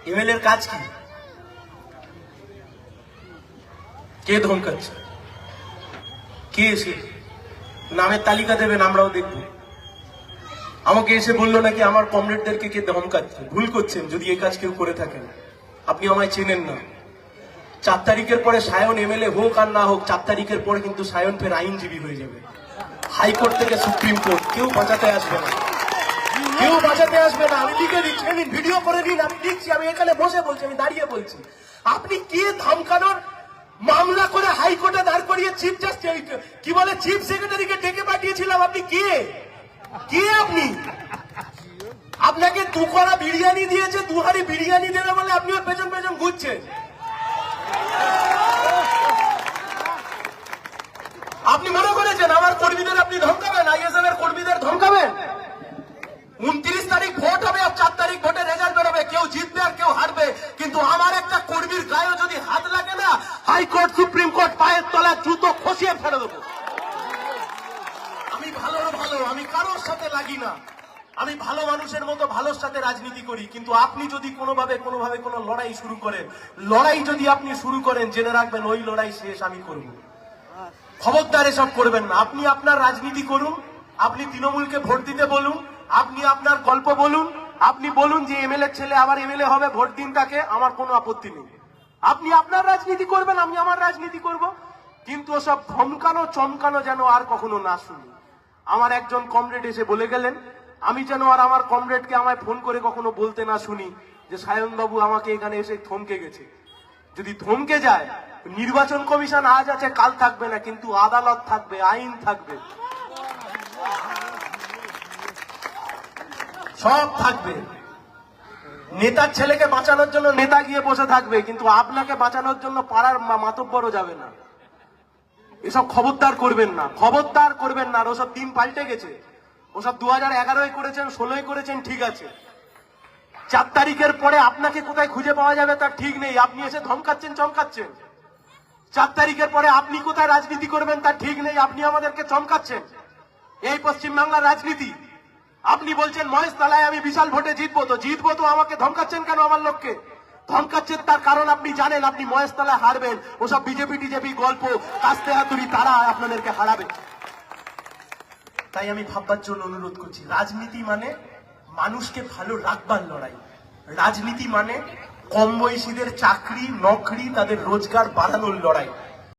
MLA এর কাজ কি? কে ধমকাচ্ছে? কে এসে নামের তালিকা দেবেন, আমরাও দেখব। আমাকে এসে বললো নাকি আমার কমরেডদেরকে কে ধমকাচ্ছে। ভুল করছেন যদি এই কাজ কেউ করে থাকেন। আপনি আমায় চেনেন না। 4 তারিখের পরে সায়ন এমএলএ হোক আর না হোক, 4 তারিখের পরে কিন্তু সায়ন ফের আইনজীবী হয়ে যাবে। হাইকোর্ট থেকে সুপ্রিম কোর্ট, কেউ বাঁচাতে আসবে না, কেউ বাঁচাতে আসবে না। আমি লিখে দিচ্ছি, আমি ভিডিও করে দিন, আমি লিখছি, আমি এখানে বসে বলছি, আমি দাঁড়িয়ে বলছি। আপনি কে ধমকানোর মামলা করে হাইকোর্টে দাঁড় করিয়ে চিফ জাস্টিস কি বলে চিফ সেক্রেটারিকে ডেকে পাঠিয়েছিলাম? আপনি কে? কে আপনি? আপনাকে 2 কড়া বিরিয়ানি দিয়েছে, 2 হাঁড়ি বিরিয়ানি দেবে বলে আপনি ওর পেছন পেছন ঘুরছেন। আপনি মনে করেছেন আমার কর্মীদের আপনি ধমকাবেন? আইএসএফ এর কর্মীদের ধমকাবেন? 29 তারিখ ভোট হবে আর 4 তারিখ ভোটের রেজাল্ট বেরোবে। কেউ জিতবে আর কেউ হারবে, কিন্তু আমার একটা কর্মীর গায়ে যদি হাত লাগে না, হাইকোর্ট সুপ্রিম কোর্ট পায়ের তলায় জুতো খসিয়ে ফেলে দেবো। আমি ভালো, আমি কারোর সাথে লাগি না। আমি ভালো মানুষের মতো ভালোর সাথে রাজনীতি করি। কিন্তু আপনি যদি কোনোভাবে কোনো লড়াই শুরু করেন, লড়াই যদি আপনি শুরু করেন, জেনে রাখবেন ওই লড়াই শেষ আমি করব। খবরদার এসব করবেন না। আপনি আপনার রাজনীতি করুন, আপনি তৃণমূলকে ভোট দিতে বলুন, আপনি আপনার গল্প বলুন, আপনি বলুন যে এমএলএ ছেলে আবার এমএলএ হবে, ভোট দিন তাকে, আমার কোনো আপত্তি নেই। আপনি আপনার রাজনীতি করবেন, আমি আমার রাজনীতি করব। কিন্তু ওসব ধমকানো চমকানো যেন আর কখনো না শুনি। আমার একজন কমরেড এসে বলে গেলেন, আমি যেন আর আমার কমরেডকে আমায় ফোন করে কখনো বলতে না শুনি যে সায়নবাবু আমাকে এখানে এসে থমকে গেছে। যদি থমকে যায়, নির্বাচন কমিশন আজ আছে কাল থাকবে না, কিন্তু আদালত থাকবে, আইন থাকবে, সব থাকবে। নেতার ছেলেকে বাঁচানোর জন্য নেতা গিয়ে বসে থাকবে, কিন্তু আপনাকে বাঁচানোর জন্য পাড়ার মাতব্বরও যাবে না। এসব খবরদার করবেন না, খবরদার করবেন না। আর ওসব দিন পাল্টে গেছে। ওসব 2011 করেছেন, 16 করেছেন, ঠিক আছে। 4 তারিখের পরে আপনাকে কোথায় খুঁজে পাওয়া যাবে তার ঠিক নেই। আপনি এসে ধমকাচ্ছেন, চমকাচ্ছেন। 4 তারিখের পরে আপনি কোথায় রাজনীতি করবেন তার ঠিক নেই। আপনি আমাদেরকে চমকাচ্ছেন। এই পশ্চিমবাংলার রাজনীতি। আপনি বলছেন মহেশতলায় আমি বিশাল ভোটে জিতবো, তো জিতবো তো আমাকে ধমকাচ্ছেন কেন? আমার লোককে ধমকাচ্ছেন, তার কারণ আপনি জানেন আপনি মহেশতলায় হারবেন। ওসব বিজেপি গল্প, কাস্তে হাতুড়ি, তারা আপনাদেরকে হারাবে। তাই আমি ভাববার জন্য অনুরোধ করছি, রাজনীতি মানে মানুষকে ভালো রাখবার লড়াই। রাজনীতি মানে কম বয়সীদের চাকরি নকরি, তাদের রোজগার বাড়ানোর লড়াই।